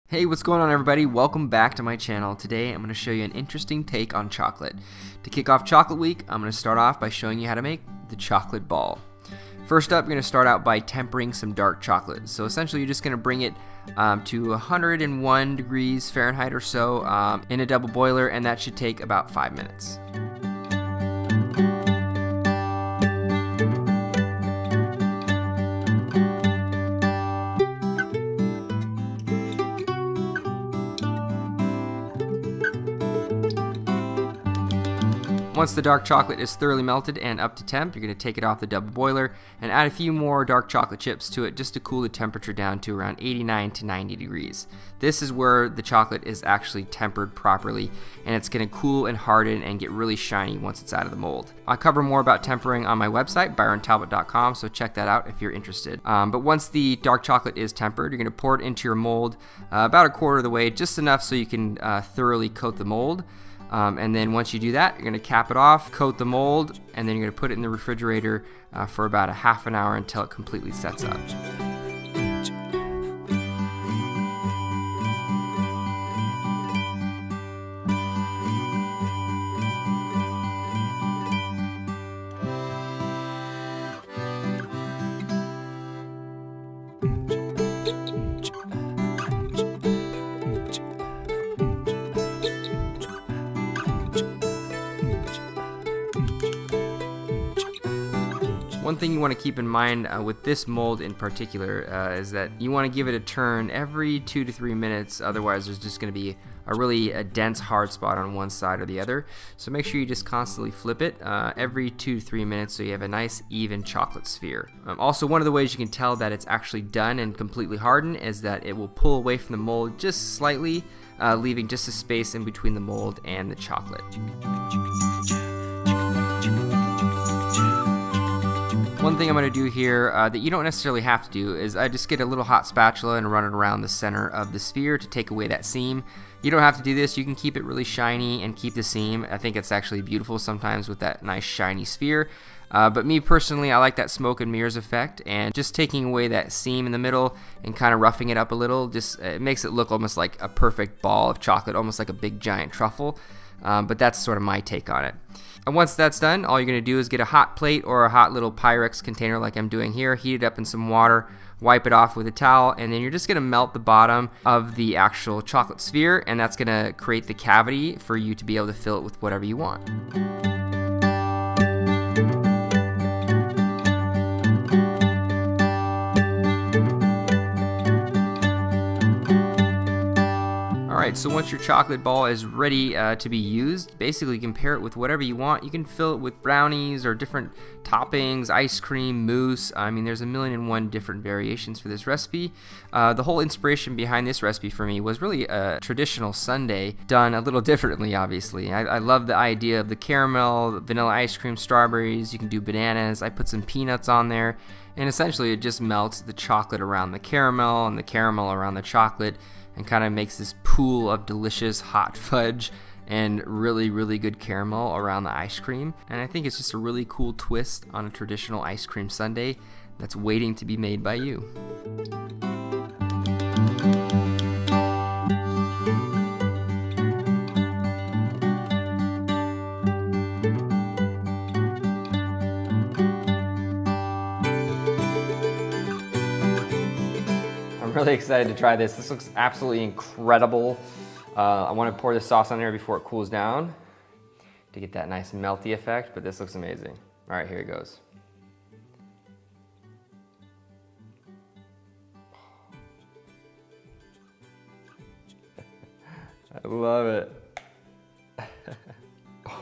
Hey, what's going on everybody? Welcome back to my channel. Today I'm going to show you an interesting take on chocolate. To kick off chocolate week, I'm going to start off by showing you how to make the chocolate ball. First up, you're going to start out by tempering some dark chocolate. So essentially you're just going to bring it to 101 degrees Fahrenheit or so in a double boiler, and that should take about 5 minutes. Once the dark chocolate is thoroughly melted and up to temp, you're going to take it off the double boiler and add a few more dark chocolate chips to it just to cool the temperature down to around 89 to 90 degrees. This is where the chocolate is actually tempered properly, and it's going to cool and harden and get really shiny once it's out of the mold. I'll cover more about tempering on my website, byrontalbot.com, so check that out if you're interested. But once the dark chocolate is tempered, you're going to pour it into your mold about a quarter of the way, just enough so you can thoroughly coat the mold. And then once you do that, you're going to cap it off, coat the mold, and then you're going to put it in the refrigerator for about a half an hour until it completely sets up. One thing you want to keep in mind with this mold in particular is that you want to give it a turn every 2 to 3 minutes, otherwise there's just going to be a really dense hard spot on one side or the other. So make sure you just constantly flip it every 2 to 3 minutes so you have a nice even chocolate sphere. Also, one of the ways you can tell that it's actually done and completely hardened is that it will pull away from the mold just slightly, leaving just a space in between the mold and the chocolate. One thing I'm going to do here that you don't necessarily have to do is I just get a little hot spatula and run it around the center of the sphere to take away that seam. You don't have to do this. You can keep it really shiny and keep the seam. I think it's actually beautiful sometimes with that nice shiny sphere. But me personally, I like that smoke and mirrors effect, and just taking away that seam in the middle and kind of roughing it up a little, just it makes it look almost like a perfect ball of chocolate, almost like a big giant truffle. But that's sort of my take on it. And once that's done, all you're going to do is get a hot plate or a hot little Pyrex container like I'm doing here, heat it up in some water, wipe it off with a towel, and then you're just going to melt the bottom of the actual chocolate sphere, and that's going to create the cavity for you to be able to fill it with whatever you want. Alright, so once your chocolate ball is ready to be used, basically you can pair it with whatever you want. You can fill it with brownies or different toppings, ice cream, mousse. I mean, there's 1,000,001 different variations for this recipe. The whole inspiration behind this recipe for me was really a traditional sundae done a little differently, obviously. I love the idea of the caramel, vanilla ice cream, strawberries. You can do bananas. I put some peanuts on there. And essentially it just melts the chocolate around the caramel and the caramel around the chocolate, and kind of makes this pool of delicious hot fudge and really, really good caramel around the ice cream. And I think it's just a really cool twist on a traditional ice cream sundae that's waiting to be made by you. Really excited to try this. This looks absolutely incredible. I want to pour the sauce on there before it cools down to get that nice melty effect, but this looks amazing. All right, here it goes. I love it.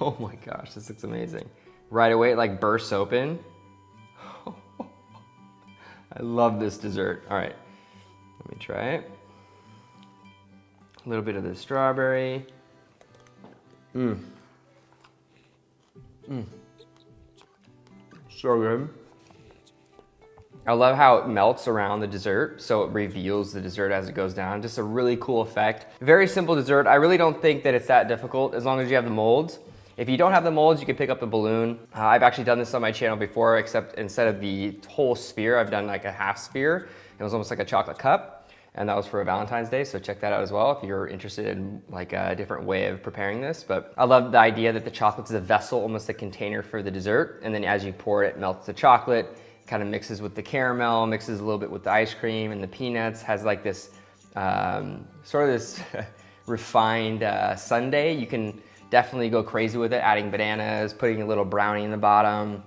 Oh my gosh, this looks amazing. Right away it like bursts open. I love this dessert. All right. Let me try it. A little bit of the strawberry. So good. I love how it melts around the dessert, so it reveals the dessert as it goes down. Just a really cool effect. Very simple dessert. I really don't think that it's that difficult as long as you have the molds. If you don't have the molds, you can pick up the balloon. I've actually done this on my channel before, except instead of the whole sphere, I've done like a half sphere. It was almost like a chocolate cup. and that was for a Valentine's Day, so check that out as well if you're interested in like a different way of preparing this. But I love the idea that the chocolate's a vessel, almost a container for the dessert, and then as you pour it, it melts the chocolate, kind of mixes with the caramel, mixes a little bit with the ice cream and the peanuts, has like this sort of this refined sundae. You can definitely go crazy with it, adding bananas, putting a little brownie in the bottom.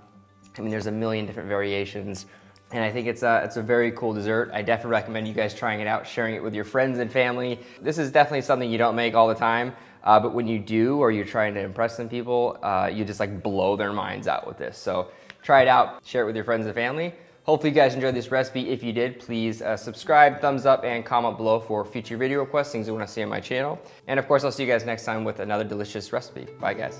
I mean, there's a million different variations. And I think it's a very cool dessert. I definitely recommend you guys trying it out, sharing it with your friends and family. This is definitely something you don't make all the time, but when you do, or you're trying to impress some people, you just like blow their minds out with this. So try it out, share it with your friends and family. Hopefully you guys enjoyed this recipe. If you did, please subscribe, thumbs up, and comment below for future video requests, things you want to see on my channel. And of course, I'll see you guys next time with another delicious recipe. Bye guys.